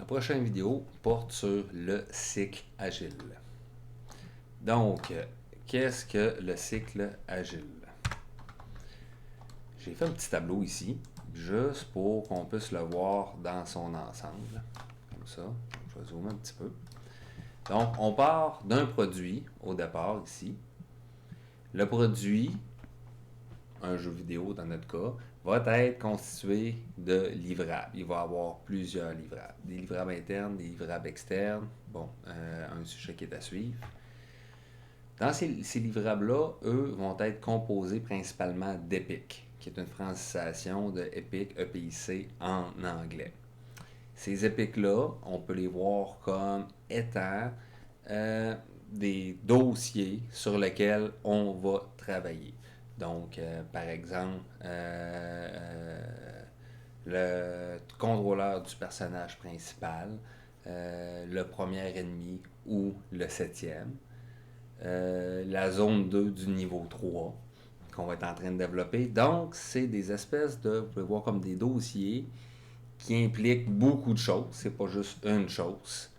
prochaine vidéo porte sur le cycle agile. Donc, qu'est-ce que le cycle agile? J'ai fait un petit tableau ici, juste pour qu'on puisse le voir dans son ensemble. Comme ça, je vais zoomer un petit peu. Donc, on part d'un produit au départ ici. Le produit, un jeu vidéo dans notre cas, va être constitué de livrables. Il va y avoir plusieurs livrables. Des livrables internes, des livrables externes. Bon, un sujet qui est à suivre. Dans ces livrables-là, eux, vont être composés principalement d'EPIC, qui est une francisation de EPIC, EPIC en anglais. Ces EPIC-là, on peut les voir comme étant des dossiers sur lesquels on va travailler. Donc, par exemple, le contrôleur du personnage principal, le premier ennemi ou le septième, la zone 2 du niveau 3 qu'on va être en train de développer. Donc, c'est des espèces de, vous pouvez voir comme des dossiers qui impliquent beaucoup de choses. C'est pas juste une chose,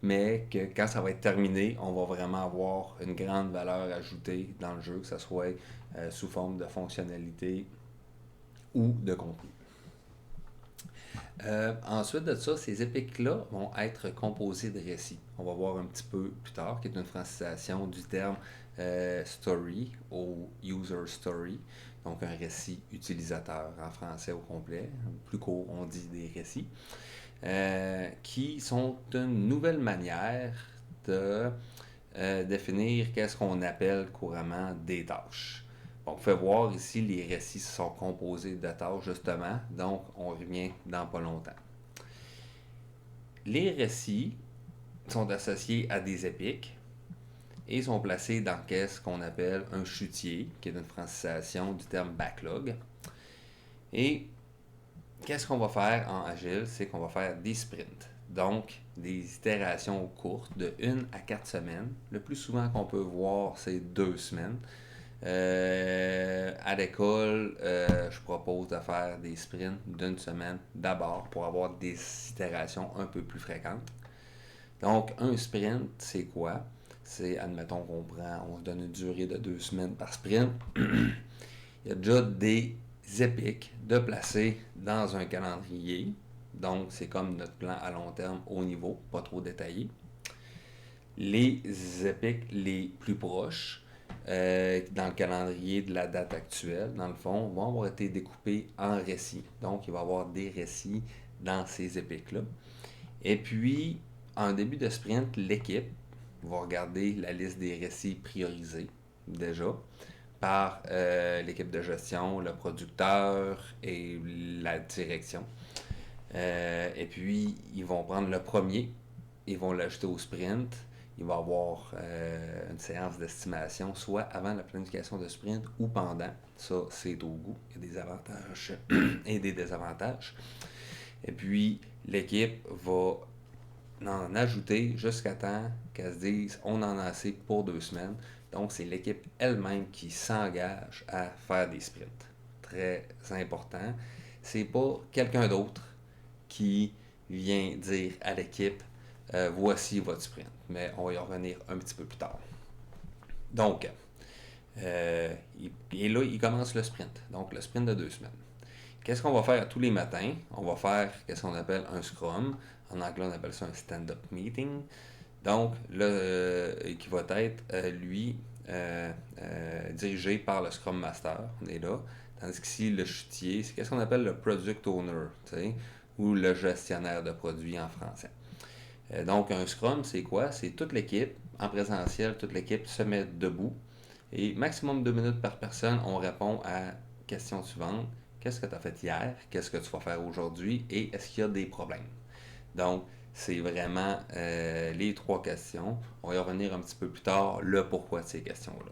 mais que quand ça va être terminé, on va vraiment avoir une grande valeur ajoutée dans le jeu, que ce soit sous forme de fonctionnalité ou de contenu. Ensuite de ça, ces épiques-là vont être composés de récits. On va voir un petit peu plus tard, qui est une francisation du terme story au user story, donc un récit utilisateur en français au complet. Plus court, on dit des récits, qui sont une nouvelle manière de définir qu'est-ce qu'on appelle couramment des tâches. Bon, vous pouvez voir ici, les récits sont composés de tâches, justement, donc on revient dans pas longtemps. Les récits sont associés à des épiques et sont placés dans ce qu'on appelle un chutier, qui est une francisation du terme backlog. Et qu'est-ce qu'on va faire en Agile? C'est qu'on va faire des sprints, donc des itérations courtes de 1 à 4 semaines. Le plus souvent qu'on peut voir, c'est 2 semaines. À l'école, je propose de faire des sprints d'une semaine d'abord pour avoir des itérations un peu plus fréquentes. Donc, un sprint, c'est quoi? C'est, admettons on se donne une durée de 2 semaines par sprint. Il y a déjà des épiques de placer dans un calendrier. Donc, c'est comme notre plan à long terme au niveau, pas trop détaillé. Les épiques les plus proches, dans le calendrier de la date actuelle, dans le fond, vont avoir été découpés en récits. Donc, il va y avoir des récits dans ces épiques-là. Et puis, en début de sprint, l'équipe va regarder la liste des récits priorisés, déjà, par l'équipe de gestion, le producteur et la direction. Et puis, ils vont prendre le premier, ils vont l'ajouter au sprint. Il va y avoir une séance d'estimation, soit avant la planification de sprint ou pendant. Ça, c'est au goût. Il y a des avantages et des désavantages. Et puis, l'équipe va en ajouter jusqu'à temps qu'elle se dise on en a assez pour 2 semaines. Donc, c'est l'équipe elle-même qui s'engage à faire des sprints. Très important. C'est pas quelqu'un d'autre qui vient dire à l'équipe voici votre sprint. Mais on va y revenir un petit peu plus tard. Donc, et là, il commence le sprint. Donc, le sprint de 2 semaines. Qu'est-ce qu'on va faire tous les matins? On va faire ce qu'on appelle un scrum. En anglais, on appelle ça un stand-up meeting. Donc, qui va être, dirigé par le Scrum Master. On est là. Tandis qu'ici, le chutier, c'est ce qu'on appelle le Product Owner, ou le gestionnaire de produits en français. Donc, un Scrum, c'est quoi? C'est toute l'équipe, en présentiel, toute l'équipe se met debout. Et maximum 2 minutes par personne, on répond à la question suivante. Qu'est-ce que tu as fait hier? Qu'est-ce que tu vas faire aujourd'hui? Et est-ce qu'il y a des problèmes? Donc, c'est vraiment les 3 questions. On va y revenir un petit peu plus tard, le pourquoi de ces questions-là.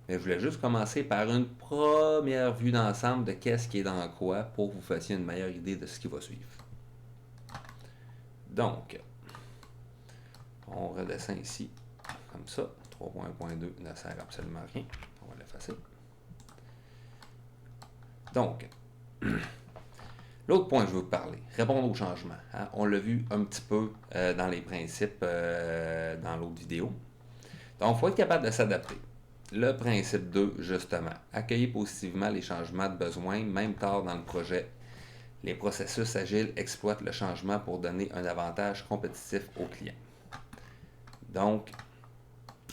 Mais je voulais juste commencer par une première vue d'ensemble de qu'est-ce qui est dans quoi pour que vous fassiez une meilleure idée de ce qui va suivre. Donc, on redescend ici, comme ça. 3.1.2 ne sert absolument à rien. On va l'effacer. Donc, L'autre point que je veux vous parler, répondre aux changements. Hein. On l'a vu un petit peu dans les principes dans l'autre vidéo. Donc, il faut être capable de s'adapter. Le principe 2, justement, accueillir positivement les changements de besoin, même tard dans le projet. Les processus agiles exploitent le changement pour donner un avantage compétitif aux clients. Donc,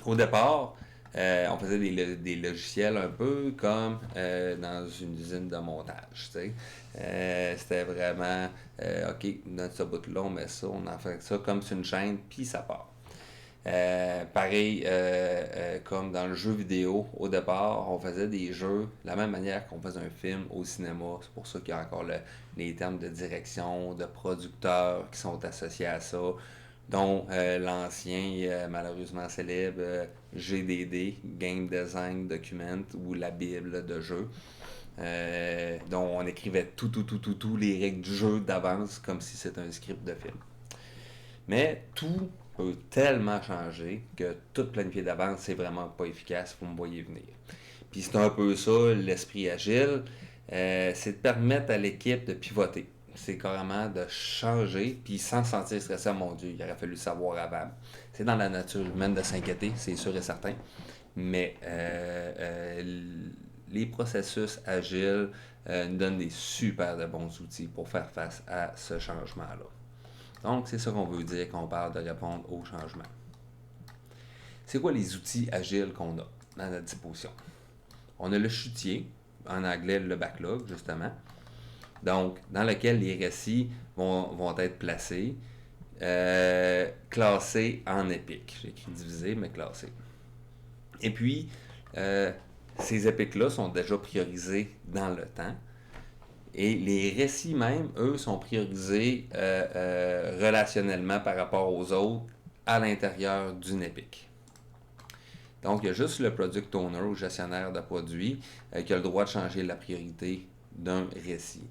au départ, on faisait des logiciels un peu comme dans une usine de montage. C'était vraiment, OK, dans ce bout-là, on met ça, on en fait ça comme sur une chaîne, puis ça part. Pareil, comme dans le jeu vidéo, au départ, on faisait des jeux de la même manière qu'on faisait un film au cinéma. C'est pour ça qu'il y a encore les termes de direction, de producteurs qui sont associés à ça, dont l'ancien, malheureusement célèbre, GDD, Game Design Document, ou la Bible de jeu, dont on écrivait tous les règles du jeu d'avance comme si c'était un script de film. Mais tout peut tellement changer que tout planifier d'avance, c'est vraiment pas efficace, vous me voyez venir. Puis c'est un peu ça, l'esprit agile, c'est de permettre à l'équipe de pivoter. C'est carrément de changer, puis sans se sentir stressé, oh mon Dieu, il aurait fallu le savoir avant. C'est dans la nature humaine de s'inquiéter, c'est sûr et certain. Mais les processus agiles nous donnent des super de bons outils pour faire face à ce changement-là. Donc, c'est ça qu'on veut dire quand on parle de répondre au changement. C'est quoi les outils agiles qu'on a à notre disposition? On a le chutier, en anglais le backlog, justement, donc dans lequel les récits vont être placés, classés en épiques. J'ai écrit divisé, mais classés. Et puis, ces épiques-là sont déjà priorisés dans le temps. Et les récits même, eux, sont priorisés relationnellement par rapport aux autres à l'intérieur d'une épique. Donc, il y a juste le product owner ou gestionnaire de produit qui a le droit de changer la priorité d'un récit.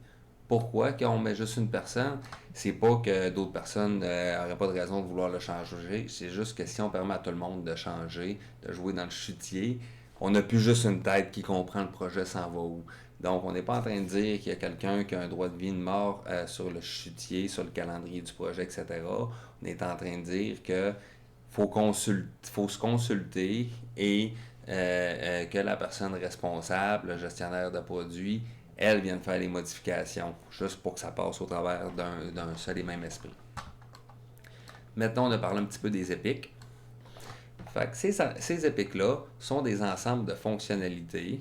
Pourquoi quand on met juste une personne? C'est pas que d'autres personnes n'auraient pas de raison de vouloir le changer. C'est juste que si on permet à tout le monde de changer, de jouer dans le chutier, on n'a plus juste une tête qui comprend le projet s'en va où. Donc, on n'est pas en train de dire qu'il y a quelqu'un qui a un droit de vie, de mort sur le chutier, sur le calendrier du projet, etc. On est en train de dire que faut se consulter et que la personne responsable, le gestionnaire de produit, elle vient de faire les modifications, juste pour que ça passe au travers d'un seul et même esprit. Maintenant, on a parlé un petit peu des épiques. Fait que ces épiques-là sont des ensembles de fonctionnalités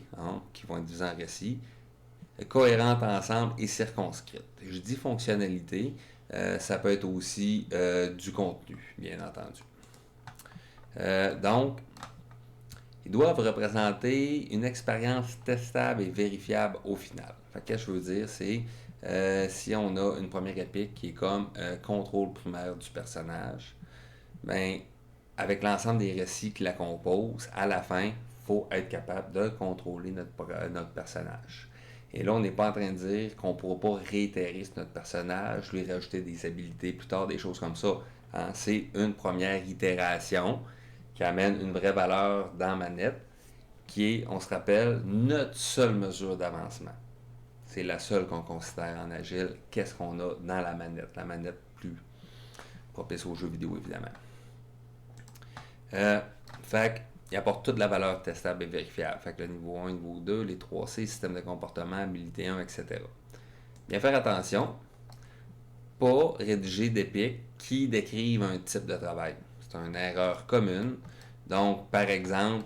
qui vont être divisées en récits, cohérentes ensemble et circonscrites. Je dis fonctionnalité, ça peut être aussi du contenu, bien entendu. Donc, ils doivent représenter une expérience testable et vérifiable au final. Fait que ce que je veux dire, c'est si on a une première épique qui est comme contrôle primaire du personnage, ben avec l'ensemble des récits qui la composent, à la fin, il faut être capable de contrôler notre personnage. Et là, on n'est pas en train de dire qu'on ne pourra pas réitérer notre personnage, lui rajouter des habilités plus tard, des choses comme ça. Hein? C'est une première itération qui amène une vraie valeur dans Manette, qui est, on se rappelle, notre seule mesure d'avancement. C'est la seule qu'on considère en agile. Qu'est-ce qu'on a dans la manette plus propice aux jeux vidéo, évidemment. Fait qu'il apporte toute la valeur testable et vérifiable. Fait que le niveau 1, niveau 2, les 3C, système de comportement, habilité 1, etc. Bien faire attention, pas rédiger d'épiques qui décrivent un type de travail. C'est une erreur commune. Donc, par exemple,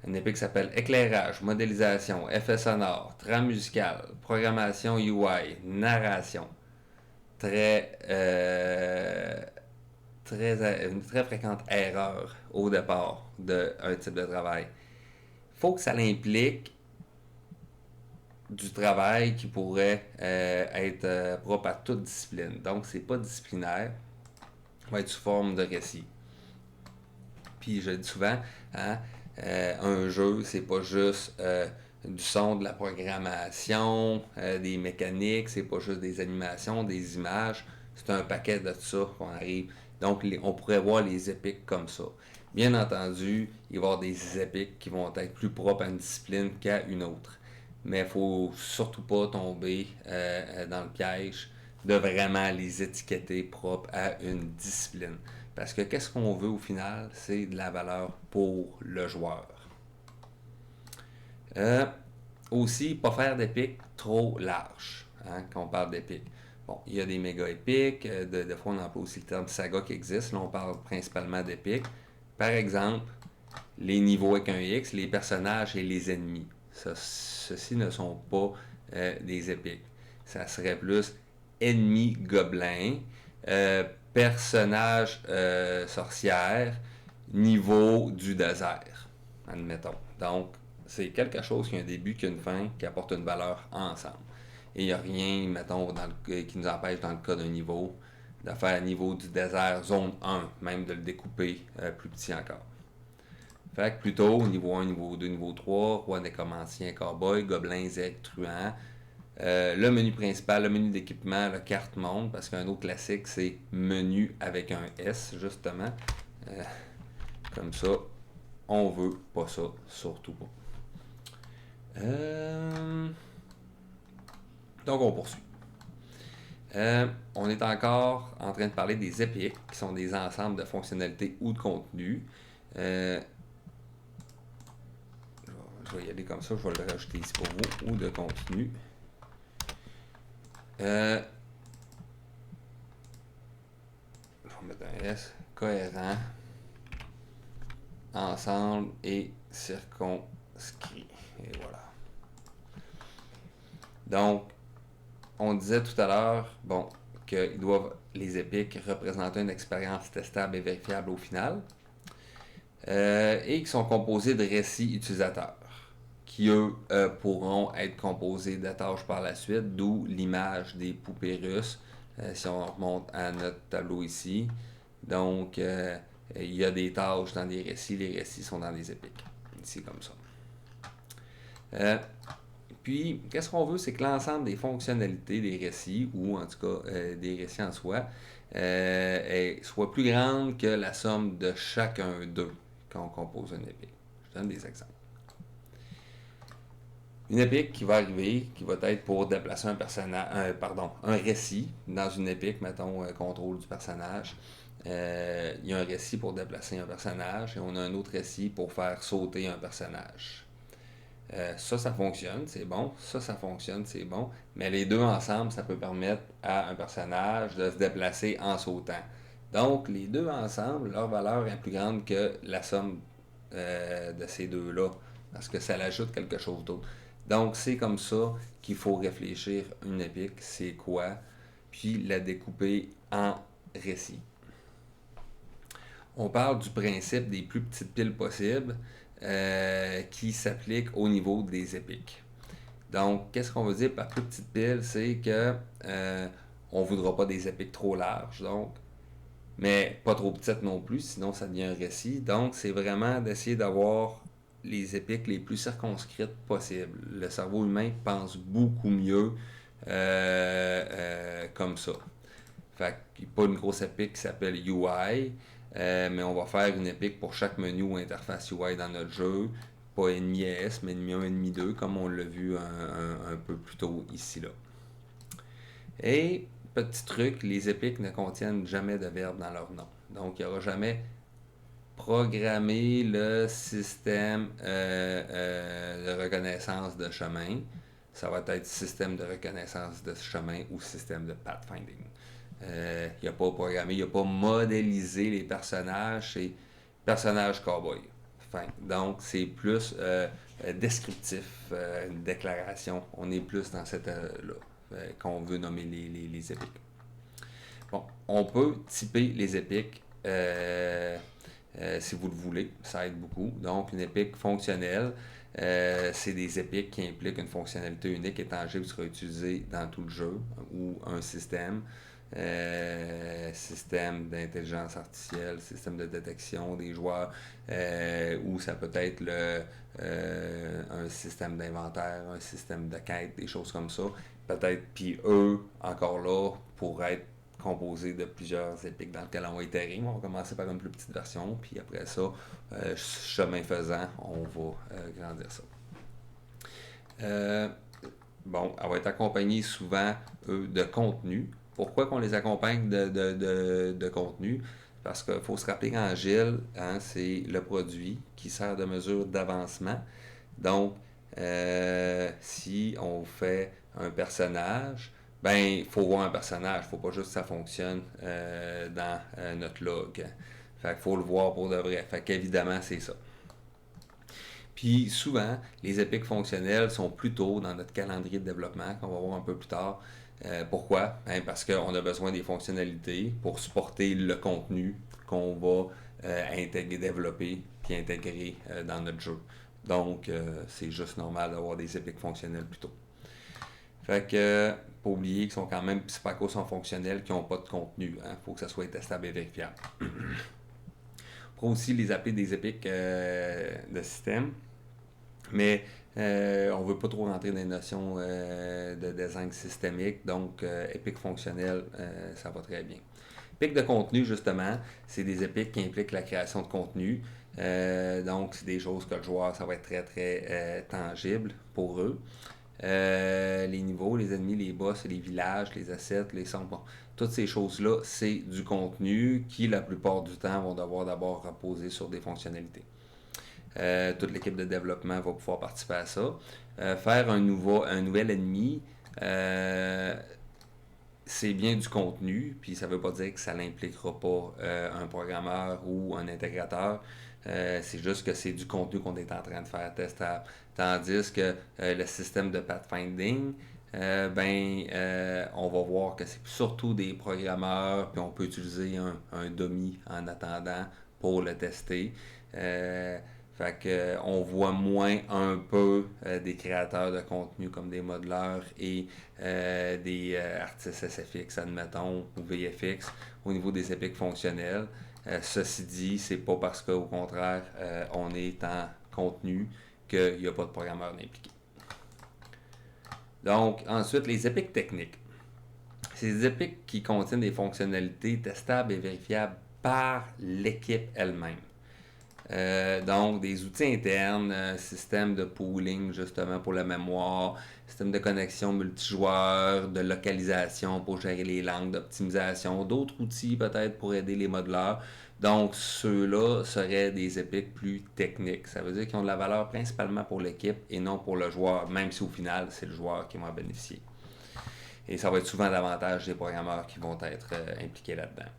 une épique s'appelle éclairage, modélisation, effet sonore, trame musicale, programmation UI, narration. Une très fréquente erreur au départ d'un type de travail. Il faut que ça implique du travail qui pourrait être propre à toute discipline. Donc, c'est pas disciplinaire, ça va être sous forme de récit. Puis, je le dis souvent, hein, un jeu, c'est pas juste du son, de la programmation, des mécaniques, c'est pas juste des animations, des images, c'est un paquet de ça qu'on arrive. Donc, on pourrait voir les épiques comme ça. Bien entendu, il va y avoir des épiques qui vont être plus propres à une discipline qu'à une autre. mais il ne faut surtout pas tomber dans le piège de vraiment les étiqueter propres à une discipline. Parce que qu'est-ce qu'on veut au final? C'est de la valeur pour le joueur. Euh, Aussi, pas faire d'épique trop large, hein, quand on parle d'épique. Bon, il y a des méga épiques, de fois on emploie aussi le terme saga qui existe, là on parle principalement d'épiques. Par exemple, les niveaux avec un X, les personnages et les ennemis. Ceux-ci ne sont pas des épiques. Ça serait plus ennemis gobelins, personnages sorcières, niveau du désert, admettons. Donc, c'est quelque chose qui a un début, qui a une fin, qui apporte une valeur ensemble. Et il n'y a rien, mettons, qui nous empêche, dans le cas d'un niveau, de faire niveau du désert zone 1, même de le découper plus petit encore. Fait que plutôt niveau 1, niveau 2, niveau 3, roi nécromancien, cowboy, gobelins, zèques, truands. Le menu principal, le menu d'équipement, la carte monde, parce qu'un autre classique, c'est menu avec un S, justement. Euh, Comme ça, on veut pas ça, surtout pas. Donc, on poursuit. On est encore en train de parler des épiques, qui sont des ensembles de fonctionnalités ou de contenu. Je vais y aller comme ça, je vais le rajouter ici pour vous, ou de contenu. Je vais mettre un S, cohérent, ensemble et circonscrit. Et voilà. Donc, on disait tout à l'heure, bon, qu'ils doivent, les épiques, représenter une expérience testable et vérifiable au final, et qui sont composés de récits utilisateurs, qui eux pourront être composés de tâches par la suite, d'où l'image des poupées russes, si on remonte à notre tableau ici. Donc, il y a des tâches dans des récits, les récits sont dans des épiques, ici comme ça. Puis, qu'est-ce qu'on veut, c'est que l'ensemble des fonctionnalités des récits, ou en tout cas des récits en soi, soit plus grande que la somme de chacun d'eux quand on compose une épique. Je donne des exemples. Une épique qui va arriver, qui va être pour déplacer un personnage, un récit dans une épique, mettons, contrôle du personnage. Il y a un récit pour déplacer un personnage et on a un autre récit pour faire sauter un personnage. Ça fonctionne, c'est bon. Ça fonctionne, c'est bon. Mais les deux ensemble, ça peut permettre à un personnage de se déplacer en sautant. Donc, les deux ensemble, leur valeur est plus grande que la somme de ces deux-là, parce que ça l'ajoute quelque chose d'autre. Donc, c'est comme ça qu'il faut réfléchir une épique, c'est quoi, puis la découper en récits. On parle du principe des plus petites piles possibles qui s'applique au niveau des épiques. Donc, qu'est-ce qu'on veut dire par plus petite pile? C'est que on ne voudra pas des épiques trop larges, donc, mais pas trop petites non plus, sinon ça devient un récit. Donc, c'est vraiment d'essayer d'avoir les épiques les plus circonscrites possibles. Le cerveau humain pense beaucoup mieux comme ça. Fait qu'il n'y a pas une grosse épique qui s'appelle UI, mais on va faire une épique pour chaque menu ou interface UI dans notre jeu. Pas ennemi S, mais ennemi 1, ennemi 2, comme on l'a vu un peu plus tôt ici là. Et petit truc, les épiques ne contiennent jamais de verbe dans leur nom. Donc il n'y aura jamais programmer le système de reconnaissance de chemin. Ça va être système de reconnaissance de chemin ou système de pathfinding. Il n'y a pas programmé, il n'y a pas modélisé les personnages, c'est personnage cowboy. Enfin, donc, c'est plus descriptif, une déclaration. On est plus dans cette là qu'on veut nommer les épiques. Bon, on peut typer les épiques si vous le voulez, ça aide beaucoup. Donc, une épique fonctionnelle, c'est des épiques qui impliquent une fonctionnalité unique et tangible qui sera utilisée dans tout le jeu ou un système. Système d'intelligence artificielle, système de détection des joueurs, ou ça peut être un système d'inventaire, un système de quête, des choses comme ça. Peut-être, puis eux, encore là, pour être composé de plusieurs épiques dans lesquelles on va itérer. On va commencer par une plus petite version, puis après ça, chemin faisant, on va grandir ça. Euh, bon, elle va être accompagnée souvent de contenu. Pourquoi qu'on les accompagne de contenu? Parce qu'il faut se rappeler qu'Agile, hein, c'est le produit qui sert de mesure d'avancement. Donc, si on fait un personnage, ben, il faut voir un personnage. Il ne faut pas juste que ça fonctionne dans notre log. Fait qu'il faut le voir pour de vrai. Fait qu'évidemment, c'est ça. Puis souvent, les épiques fonctionnelles sont plus tôt dans notre calendrier de développement, qu'on va voir un peu plus tard. Pourquoi? Ben, parce qu'on a besoin des fonctionnalités pour supporter le contenu qu'on va intégrer, développer puis intégrer dans notre jeu. Donc, c'est juste normal d'avoir des épiques fonctionnelles plus tôt. Fait que, pas oublier qu'ils sont quand même, c'est pas à cause sont fonctionnels qu'ils n'ont pas de contenu. Il faut que ça soit testable et vérifiable. On pourra aussi les appeler des épiques de système. Mais on ne veut pas trop rentrer dans les notions de design systémique, donc épique fonctionnel, ça va très bien. Épique de contenu, justement, c'est des épiques qui impliquent la création de contenu. Donc, c'est des choses que le joueur, ça va être très, très tangible pour eux. Les niveaux, les ennemis, les boss, les villages, les assets, les sons, bon, toutes ces choses-là, c'est du contenu qui, la plupart du temps, vont devoir d'abord reposer sur des fonctionnalités. Toute l'équipe de développement va pouvoir participer à ça. Faire un nouvel ennemi, c'est bien du contenu, puis ça ne veut pas dire que ça n'impliquera pas un programmeur ou un intégrateur. C'est juste que c'est du contenu qu'on est en train de faire testable. Tandis que le système de pathfinding, on va voir que c'est surtout des programmeurs, puis on peut utiliser un dummy en attendant pour le tester. Fait que, on voit moins un peu des créateurs de contenu comme des modeleurs et des artistes SFX, admettons, ou VFX au niveau des épiques fonctionnelles. Ceci dit, c'est pas parce qu'au contraire, on est en contenu qu'il n'y a pas de programmeur impliqué. Donc, ensuite, les épiques techniques. C'est des épiques qui contiennent des fonctionnalités testables et vérifiables par l'équipe elle-même. Donc, des outils internes, système de pooling justement pour la mémoire, système de connexion multijoueur, de localisation pour gérer les langues, d'optimisation, d'autres outils peut-être pour aider les modeleurs. Donc, ceux-là seraient des épiques plus techniques. Ça veut dire qu'ils ont de la valeur principalement pour l'équipe et non pour le joueur, même si au final, c'est le joueur qui va en bénéficier. Et ça va être souvent davantage des programmeurs qui vont être impliqués là-dedans.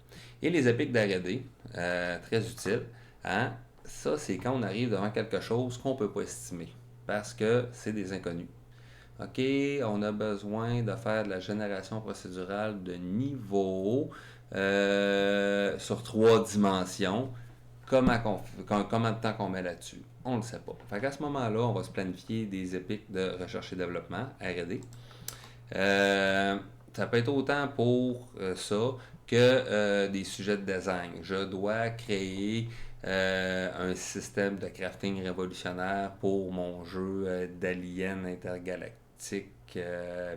Et les épiques d'R&D, très utiles. Hein? Ça, c'est quand on arrive devant quelque chose qu'on ne peut pas estimer. Parce que c'est des inconnus. OK, on a besoin de faire de la génération procédurale de niveau sur 3 dimensions. Combien de temps qu'on met là-dessus? On ne le sait pas. Fait qu'à ce moment-là, on va se planifier des épiques de recherche et développement, R&D. Ça peut être autant pour ça que des sujets de design. Je dois créer un système de crafting révolutionnaire pour mon jeu d'Alien intergalactique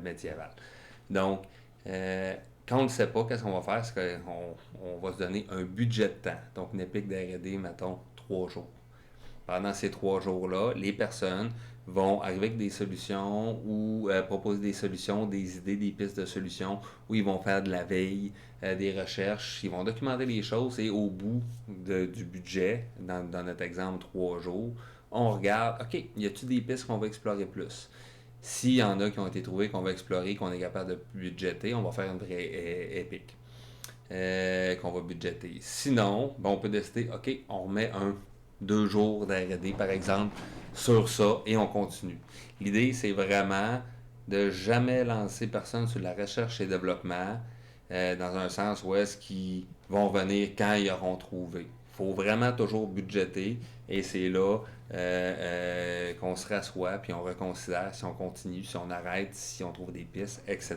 médiéval. Donc, quand on ne sait pas, qu'est-ce qu'on va faire? C'est qu'on va se donner un budget de temps. Donc, une épique d'R&D, mettons, 3 jours. Pendant ces 3 jours-là, les personnes vont arriver avec des solutions ou proposer des solutions, des idées, des pistes de solutions, où ils vont faire de la veille, des recherches, ils vont documenter les choses et au bout du budget, dans notre exemple 3 jours, on regarde, OK, y a-t-il des pistes qu'on va explorer plus? S'il y en a qui ont été trouvées, qu'on va explorer, qu'on est capable de budgéter, on va faire une vraie épique qu'on va budgéter. Sinon, on peut décider, OK, on remet 2 jours d'R&D, par exemple, sur ça et on continue. L'idée, c'est vraiment de jamais lancer personne sur la recherche et développement dans un sens où est-ce qu'ils vont venir quand ils auront trouvé. Il faut vraiment toujours budgéter et c'est là qu'on se rassoit puis on reconsidère si on continue, si on arrête, si on trouve des pistes, etc.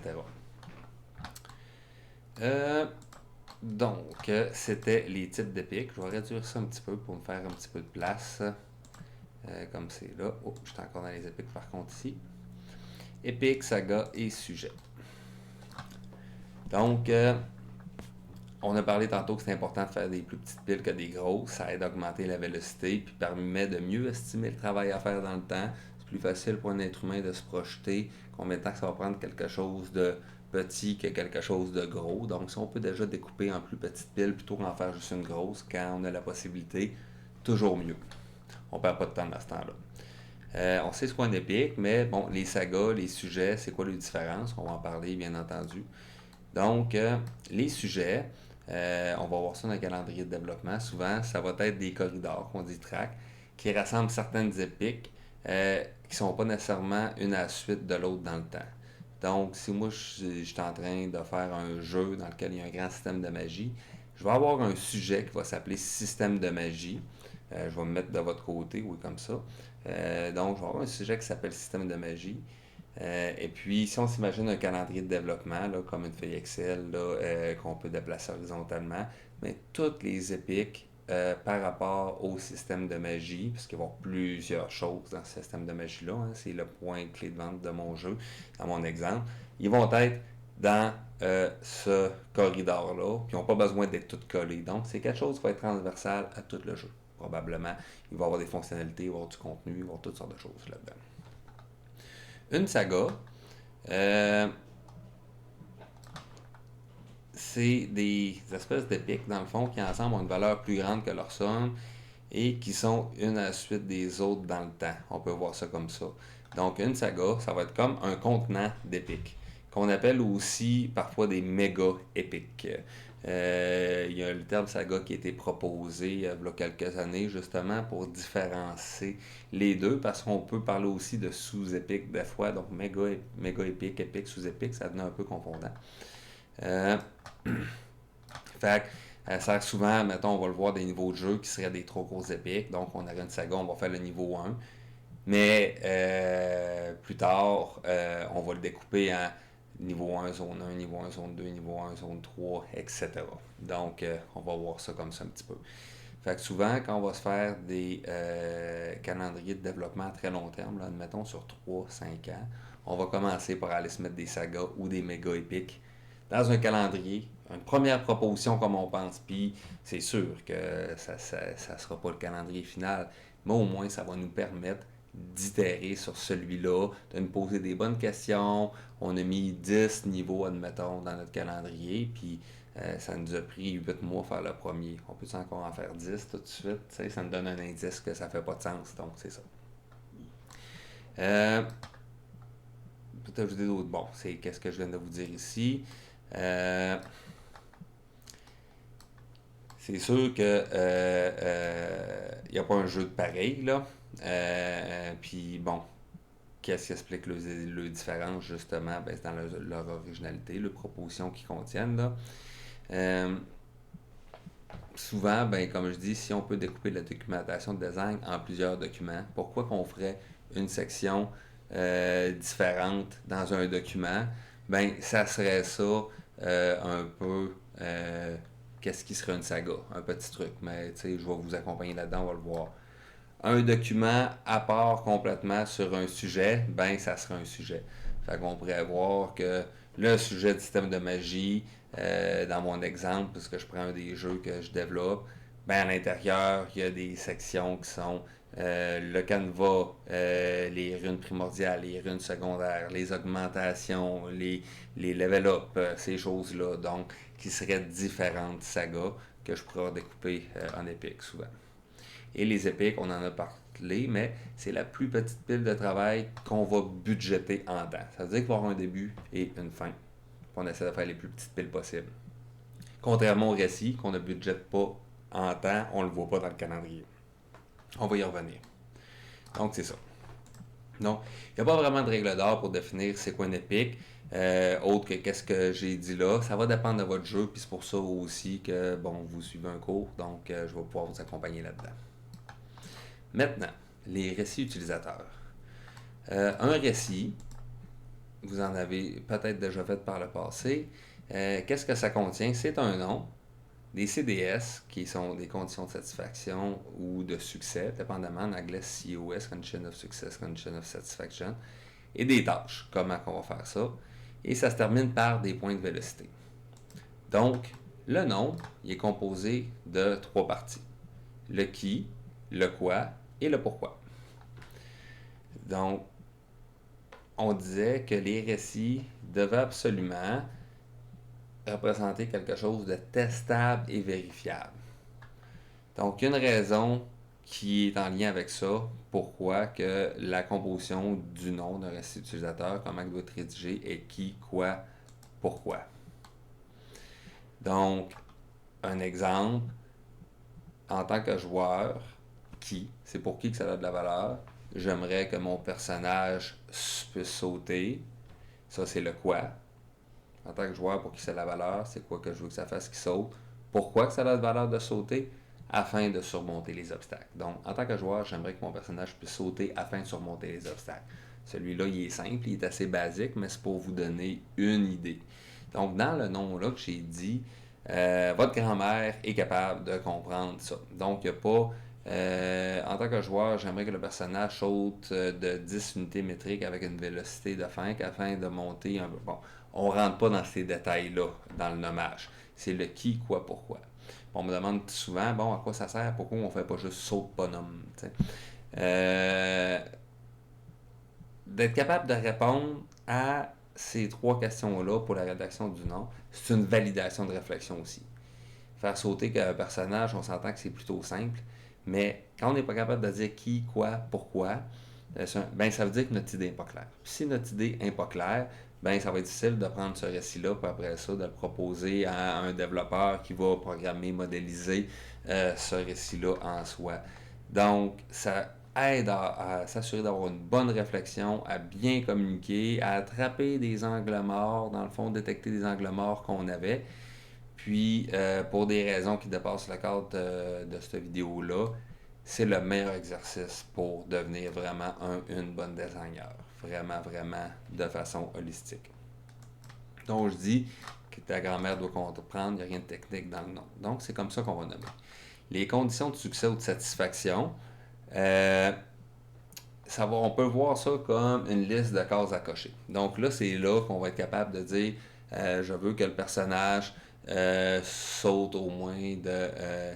Donc, c'était les types d'épiques. Je vais réduire ça un petit peu pour me faire un petit peu de place. Comme c'est là. Oh, je suis encore dans les épiques par contre ici. Épique, saga et sujet. Donc, on a parlé tantôt que c'est important de faire des plus petites piles que des grosses. Ça aide à augmenter la vélocité puis permet de mieux estimer le travail à faire dans le temps. C'est plus facile pour un être humain de se projeter combien de temps que ça va prendre quelque chose de petit que quelque chose de gros. Donc, si on peut déjà découper en plus petites piles plutôt qu'en faire juste une grosse quand on a la possibilité, toujours mieux. On ne perd pas de temps dans ce temps-là. On sait ce qu'est un épique, mais bon, les sagas, les sujets, c'est quoi les différences? On va en parler, bien entendu. Donc, les sujets, on va voir ça dans le calendrier de développement. Souvent, ça va être des corridors, qu'on dit track, qui rassemblent certaines épiques qui ne sont pas nécessairement une à la suite de l'autre dans le temps. Donc, si moi, je suis en train de faire un jeu dans lequel il y a un grand système de magie, je vais avoir un sujet qui va s'appeler système de magie. Je vais me mettre de votre côté, oui, comme ça. Donc, je vais avoir un sujet qui s'appelle système de magie. Et puis, si on s'imagine un calendrier de développement, là, comme une feuille Excel là, qu'on peut déplacer horizontalement, mais toutes les épiques par rapport au système de magie, parce qu'il va y avoir plusieurs choses dans ce système de magie-là, hein, c'est le point clé de vente de mon jeu, dans mon exemple, ils vont être dans ce corridor-là, puis ils n'ont pas besoin d'être toutes collées. Donc, c'est quelque chose qui va être transversal à tout le jeu. Probablement, il va y avoir des fonctionnalités, il va y avoir du contenu, il va y avoir toutes sortes de choses là-dedans. Une saga, c'est des espèces d'épiques, dans le fond, qui ensemble ont une valeur plus grande que leur somme et qui sont une à la suite des autres dans le temps. On peut voir ça comme ça. Donc, une saga, ça va être comme un contenant d'épiques, qu'on appelle aussi parfois des méga épiques. Il y a le terme saga qui a été proposé il y a quelques années justement pour différencier les deux parce qu'on peut parler aussi de sous-épiques des fois, donc méga épique, épique, sous-épique, ça devient un peu confondant. Fait ça sert souvent, mettons, on va le voir des niveaux de jeu qui seraient des trop grosses épiques, donc on aurait une saga, on va faire le niveau 1, mais plus tard, on va le découper en niveau 1, zone 1, niveau 1, zone 2, niveau 1, zone 3, etc. Donc, on va voir ça comme ça un petit peu. Fait que souvent, quand on va se faire des calendriers de développement à très long terme, là, admettons sur 3-5 ans, on va commencer par aller se mettre des sagas ou des méga épiques dans un calendrier, une première proposition comme on pense, puis c'est sûr que ça sera pas le calendrier final, mais au moins ça va nous permettre d'itérer sur celui-là, de nous poser des bonnes questions. On a mis 10 niveaux, admettons, dans notre calendrier, puis ça nous a pris 8 mois à faire le premier. On peut encore en faire 10 tout de suite, ça nous donne un indice que ça fait pas de sens, donc c'est ça. Peut-être ajouter d'autres. Bon, c'est qu'est-ce que je viens de vous dire ici. C'est sûr que n'y a pas un jeu de pareil, là. Puis bon, qu'est-ce qui explique le différence, justement? Ben, c'est dans leur originalité, les propositions qu'ils contiennent, là. Souvent, ben, comme je dis, si on peut découper la documentation de design en plusieurs documents, pourquoi qu'on ferait une section différente dans un document? Ben, ça serait ça un peu qu'est-ce qui serait une saga, un petit truc, mais tu sais, je vais vous accompagner là-dedans, on va le voir. Un document à part complètement sur un sujet, ben ça serait un sujet. Fait qu'on pourrait voir que le sujet du système de magie, dans mon exemple, puisque je prends un des jeux que je développe, ben à l'intérieur, il y a des sections qui sont le canevas, les runes primordiales, les runes secondaires, les augmentations, les level up, ces choses-là, donc qui seraient différentes sagas que je pourrais découper en épiques souvent. Et les épiques, on en a parlé, mais c'est la plus petite pile de travail qu'on va budgéter en temps. Ça veut dire qu'il va y avoir un début et une fin. On essaie de faire les plus petites piles possibles. Contrairement au récit, qu'on ne budgète pas en temps, on ne le voit pas dans le calendrier. On va y revenir. Donc, c'est ça. Donc, il n'y a pas vraiment de règle d'or pour définir c'est quoi une épique, autre que qu'est-ce que j'ai dit là. Ça va dépendre de votre jeu, puis c'est pour ça aussi que, bon, vous suivez un cours, donc je vais pouvoir vous accompagner là-dedans. Maintenant, les récits utilisateurs. Un récit, vous en avez peut-être déjà fait par le passé. Qu'est-ce que ça contient? C'est un nom, des CDS, qui sont des conditions de satisfaction ou de succès, dépendamment en anglais COS, Condition of Success, Condition of Satisfaction, et des tâches, comment on va faire ça. Et ça se termine par des points de vélocité. Donc, le nom, il est composé de 3 parties. Le qui, le quoi et le pourquoi. Donc, on disait que les récits devaient absolument représenter quelque chose de testable et vérifiable. Donc, une raison qui est en lien avec ça, pourquoi que la composition du nom d'un récit utilisateur, comment il doit être rédigé, et qui, quoi, pourquoi. Donc, un exemple, en tant que joueur, c'est pour qui que ça a de la valeur. J'aimerais que mon personnage puisse sauter. Ça, c'est le quoi. En tant que joueur, pour qui ça a de la valeur, c'est quoi que je veux que ça fasse qui saute. Pourquoi que ça a de la valeur de sauter? Afin de surmonter les obstacles. Donc, en tant que joueur, j'aimerais que mon personnage puisse sauter afin de surmonter les obstacles. Celui-là, il est simple, il est assez basique, mais c'est pour vous donner une idée. Donc, dans le nom-là que j'ai dit, votre grand-mère est capable de comprendre ça. Donc, il n'y a pas... en tant que joueur, j'aimerais que le personnage saute de 10 unités métriques avec une vélocité de 5 afin de monter un peu. Bon, on ne rentre pas dans ces détails-là dans le nommage. C'est le qui, quoi, pourquoi. On me demande souvent, bon, à quoi ça sert? Pourquoi on ne fait pas juste saute bonhomme? D'être capable de répondre à ces trois questions-là pour la rédaction du nom, c'est une validation de réflexion aussi. Faire sauter qu'un personnage, on s'entend que c'est plutôt simple, mais quand on n'est pas capable de dire qui, quoi, pourquoi, ben ça veut dire que notre idée n'est pas claire. Puis si notre idée n'est pas claire, ben ça va être difficile de prendre ce récit-là, puis après ça, de le proposer à un développeur qui va programmer, modéliser ce récit-là en soi. Donc, ça aide à s'assurer d'avoir une bonne réflexion, à bien communiquer, à attraper des angles morts, dans le fond, détecter des angles morts qu'on avait. Puis, pour des raisons qui dépassent le cadre de cette vidéo-là, c'est le meilleur exercice pour devenir vraiment une bonne designer. Vraiment, vraiment de façon holistique. Donc, je dis que ta grand-mère doit comprendre, il n'y a rien de technique dans le nom. Donc, c'est comme ça qu'on va nommer. Les conditions de succès ou de satisfaction, on peut voir ça comme une liste de cases à cocher. Donc là, c'est là qu'on va être capable de dire je veux que le personnage saute au moins de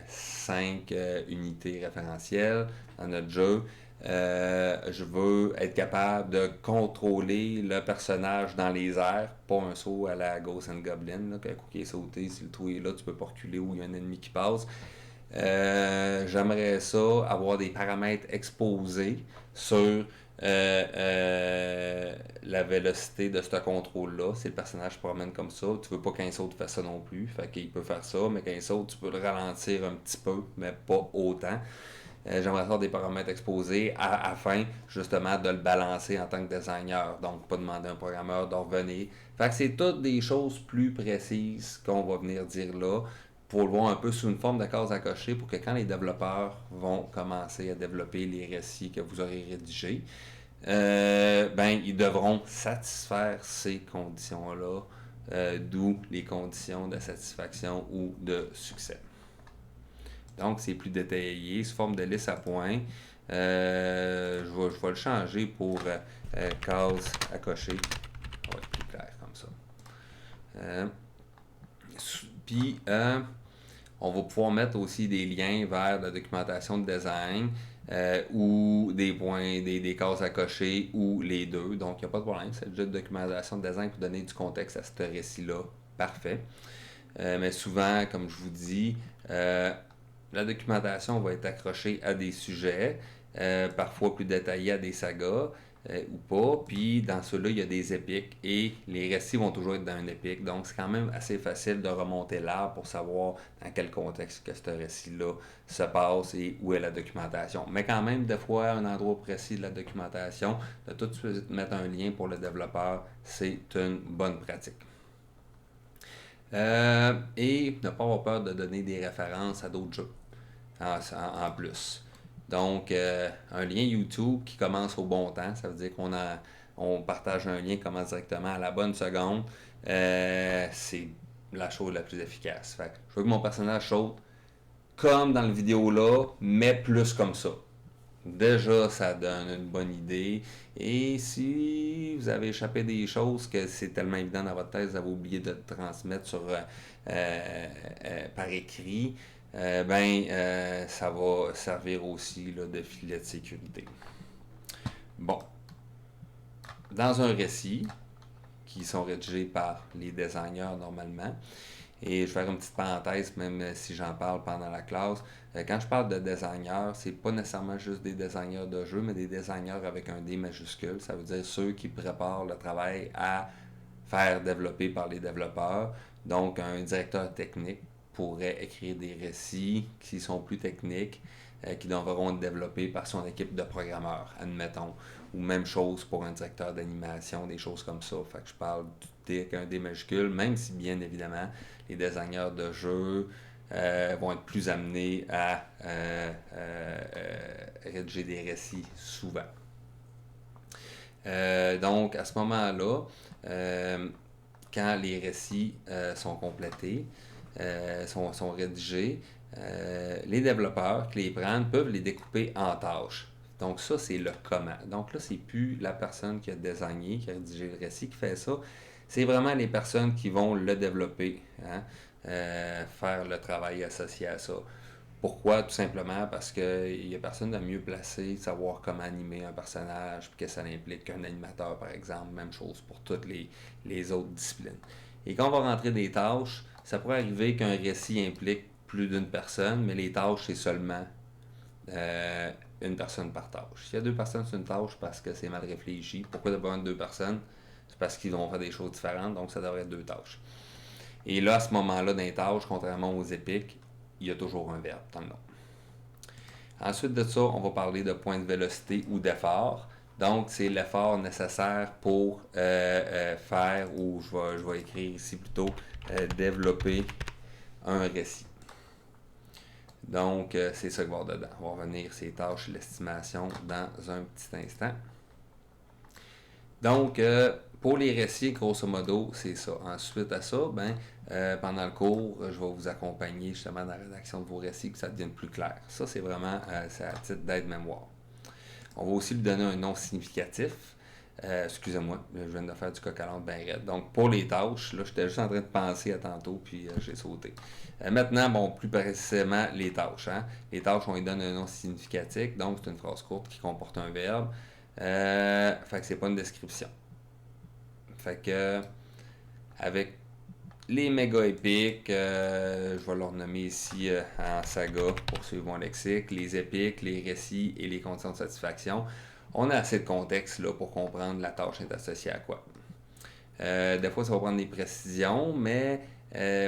5 unités référentielles dans notre jeu. Je veux être capable de contrôler le personnage dans les airs, pas un saut à la Ghost and Goblin, là, qu'un coup qui est sauté, si le trou est là, tu peux pas reculer ou il y a un ennemi qui passe. J'aimerais ça, avoir des paramètres exposés sur la vélocité de ce contrôle-là. Si le personnage se promène comme ça, tu veux pas qu'un saute fasse ça non plus. Fait qu'il peut faire ça, mais qu'un saute, tu peux le ralentir un petit peu, mais pas autant. J'aimerais avoir des paramètres exposés afin justement de le balancer en tant que designer. Donc, pas demander à un programmeur de revenir. Fait que c'est toutes des choses plus précises qu'on va venir dire là pour le voir un peu sous une forme de case à cocher pour que quand les développeurs vont commencer à développer les récits que vous aurez rédigés, ils devront satisfaire ces conditions-là, d'où les conditions de satisfaction ou de succès. Donc, c'est plus détaillé, sous forme de liste à points. Je vais le changer pour case à cocher. Ça va être plus clair comme ça. Puis, on va pouvoir mettre aussi des liens vers la documentation de design ou des points, des cases à cocher ou les deux. Donc, il n'y a pas de problème. C'est juste de documentation de design pour donner du contexte à ce récit-là. Parfait. Mais souvent, comme je vous dis, la documentation va être accrochée à des sujets, parfois plus détaillés à des sagas ou pas. Puis dans ceux-là, il y a des épiques et les récits vont toujours être dans un épique. Donc c'est quand même assez facile de remonter l'arbre pour savoir dans quel contexte que ce récit-là se passe et où est la documentation. Mais quand même, des fois, un endroit précis de la documentation, de tout de suite mettre un lien pour le développeur, c'est une bonne pratique. Et ne pas avoir peur de donner des références à d'autres jeux en plus. Donc, un lien YouTube qui commence au bon temps, ça veut dire on partage un lien qui commence directement à la bonne seconde. C'est la chose la plus efficace. Fait que je veux que mon personnage saute comme dans la vidéo là, mais plus comme ça. Déjà, ça donne une bonne idée. Et si vous avez échappé des choses que c'est tellement évident dans votre thèse, vous avez oublié de le transmettre par écrit, ça va servir aussi là, de filet de sécurité. Bon, dans un récit, qui sont rédigés par les designers normalement. Et je vais faire une petite parenthèse, même si j'en parle pendant la classe. Quand je parle de designers, c'est pas nécessairement juste des designers de jeux, mais des designers avec un D majuscule. Ça veut dire ceux qui préparent le travail à faire développer par les développeurs. Donc, un directeur technique pourrait écrire des récits qui sont plus techniques, qui devront être développés par son équipe de programmeurs, admettons. Ou même chose pour un directeur d'animation, des choses comme ça. Fait que je parle du D avec un D majuscule, même si bien évidemment les designers de jeux vont être plus amenés à rédiger des récits souvent. Donc à ce moment-là, quand les récits sont complétés, sont rédigés, les développeurs qui les prennent peuvent les découper en tâches. Donc ça, c'est le comment. Donc là, c'est plus la personne qui a designé, qui a rédigé le récit qui fait ça. C'est vraiment les personnes qui vont le développer, hein, faire le travail associé à ça. Pourquoi? Tout simplement parce qu'il n'y a personne de mieux placé de savoir comment animer un personnage, puis que ça implique qu'un animateur, par exemple. Même chose pour toutes les autres disciplines. Et quand on va rentrer des tâches, ça pourrait arriver qu'un récit implique plus d'une personne, mais les tâches, c'est seulement une personne par tâche. S'il y a deux personnes sur une tâche, parce que c'est mal réfléchi. Pourquoi d'abord deux personnes? C'est parce qu'ils vont faire des choses différentes, donc ça devrait être deux tâches. Et là, à ce moment-là, dans les tâches, contrairement aux épiques, il y a toujours un verbe dans le nom. Ensuite de ça, on va parler de point de vélocité ou d'effort. Donc, c'est l'effort nécessaire pour faire, ou je vais écrire ici plutôt, développer un récit. Donc, c'est ça qui va dedans. On va revenir ces tâches et l'estimation dans un petit instant. Donc, pour les récits, grosso modo, c'est ça. Ensuite à ça, pendant le cours, je vais vous accompagner justement dans la rédaction de vos récits, que ça devienne plus clair. Ça, c'est vraiment c'est à titre d'aide-mémoire. On va aussi lui donner un nom significatif. Excusez-moi, je viens de faire du coq à l'âne bien raide. Donc, pour les tâches, là, j'étais juste en train de penser à tantôt, puis j'ai sauté. Maintenant, bon, plus précisément, les tâches. Hein? Les tâches, on lui donne un nom significatif, donc c'est une phrase courte qui comporte un verbe. Fait que c'est pas une description. Fait que, avec les méga épiques, je vais leur nommer ici en saga pour suivre mon lexique, les épiques, les récits et les conditions de satisfaction. On a assez de contexte là, pour comprendre la tâche est associée à quoi. Des fois, ça va prendre des précisions, mais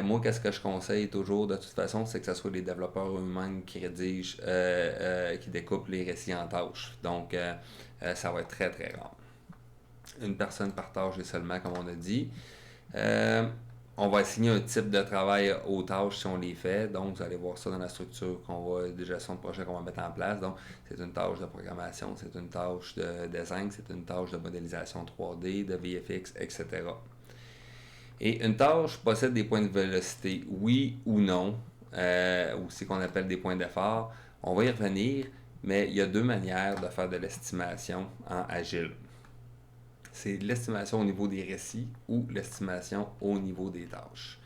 moi, qu'est-ce que je conseille toujours de toute façon, c'est que ce soit les développeurs eux-mêmes qui rédigent, qui découpent les récits en tâches. Donc, ça va être très très rare. Une personne par tâche et seulement, comme on a dit. On va assigner un type de travail aux tâches si on les fait. Donc, vous allez voir ça dans la structure de gestion de projet qu'on va mettre en place. Donc, c'est une tâche de programmation, c'est une tâche de design, c'est une tâche de modélisation 3D, de VFX, etc. Et une tâche possède des points de vélocité, oui ou non, ou ce qu'on appelle des points d'effort. On va y revenir, mais il y a deux manières de faire de l'estimation en agile. C'est l'estimation au niveau des récits ou l'estimation au niveau des tâches.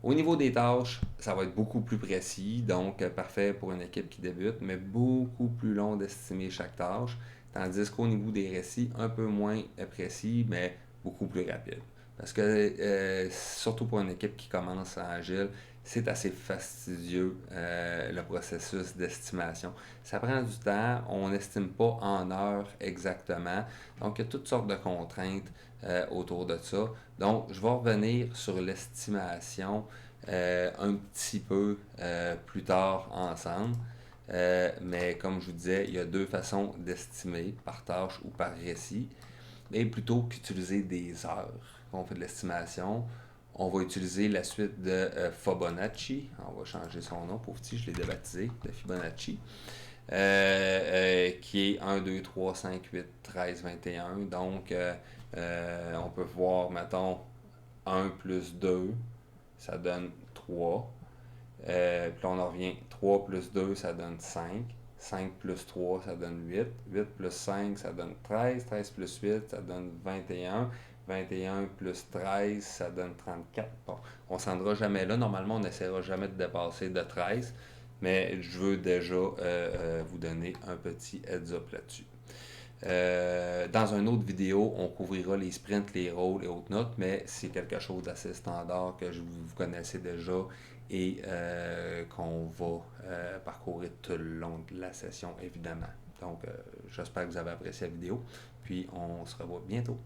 Au niveau des tâches, ça va être beaucoup plus précis, donc parfait pour une équipe qui débute, mais beaucoup plus long d'estimer chaque tâche, tandis qu'au niveau des récits, un peu moins précis, mais beaucoup plus rapide. Parce que, surtout pour une équipe qui commence en agile, c'est assez fastidieux le processus d'estimation. Ça prend du temps, on n'estime pas en heures exactement. Donc, il y a toutes sortes de contraintes autour de ça. Donc, je vais revenir sur l'estimation un petit peu plus tard ensemble. Mais comme je vous disais, il y a deux façons d'estimer, par tâche ou par récit. Et plutôt qu'utiliser des heures quand on fait de l'estimation, on va utiliser la suite de Fibonacci. On va changer son nom, pauvre petit, je l'ai débaptisé, de Fibonacci. Qui est 1, 2, 3, 5, 8, 13, 21. Donc, on peut voir, mettons, 1 plus 2, ça donne 3. Puis là, on en revient, 3 plus 2, ça donne 5. 5 plus 3, ça donne 8. 8 plus 5, ça donne 13. 13 plus 8, ça donne 21. 21 plus 13, ça donne 34. Bon, on ne s'en rendra jamais là. Normalement, on n'essaiera jamais de dépasser de 13. Mais je veux déjà vous donner un petit heads up là-dessus. Dans une autre vidéo, on couvrira les sprints, les rôles et autres notes, mais c'est quelque chose d'assez standard que vous connaissez déjà et qu'on va parcourir tout le long de la session, évidemment. Donc, j'espère que vous avez apprécié la vidéo, puis on se revoit bientôt.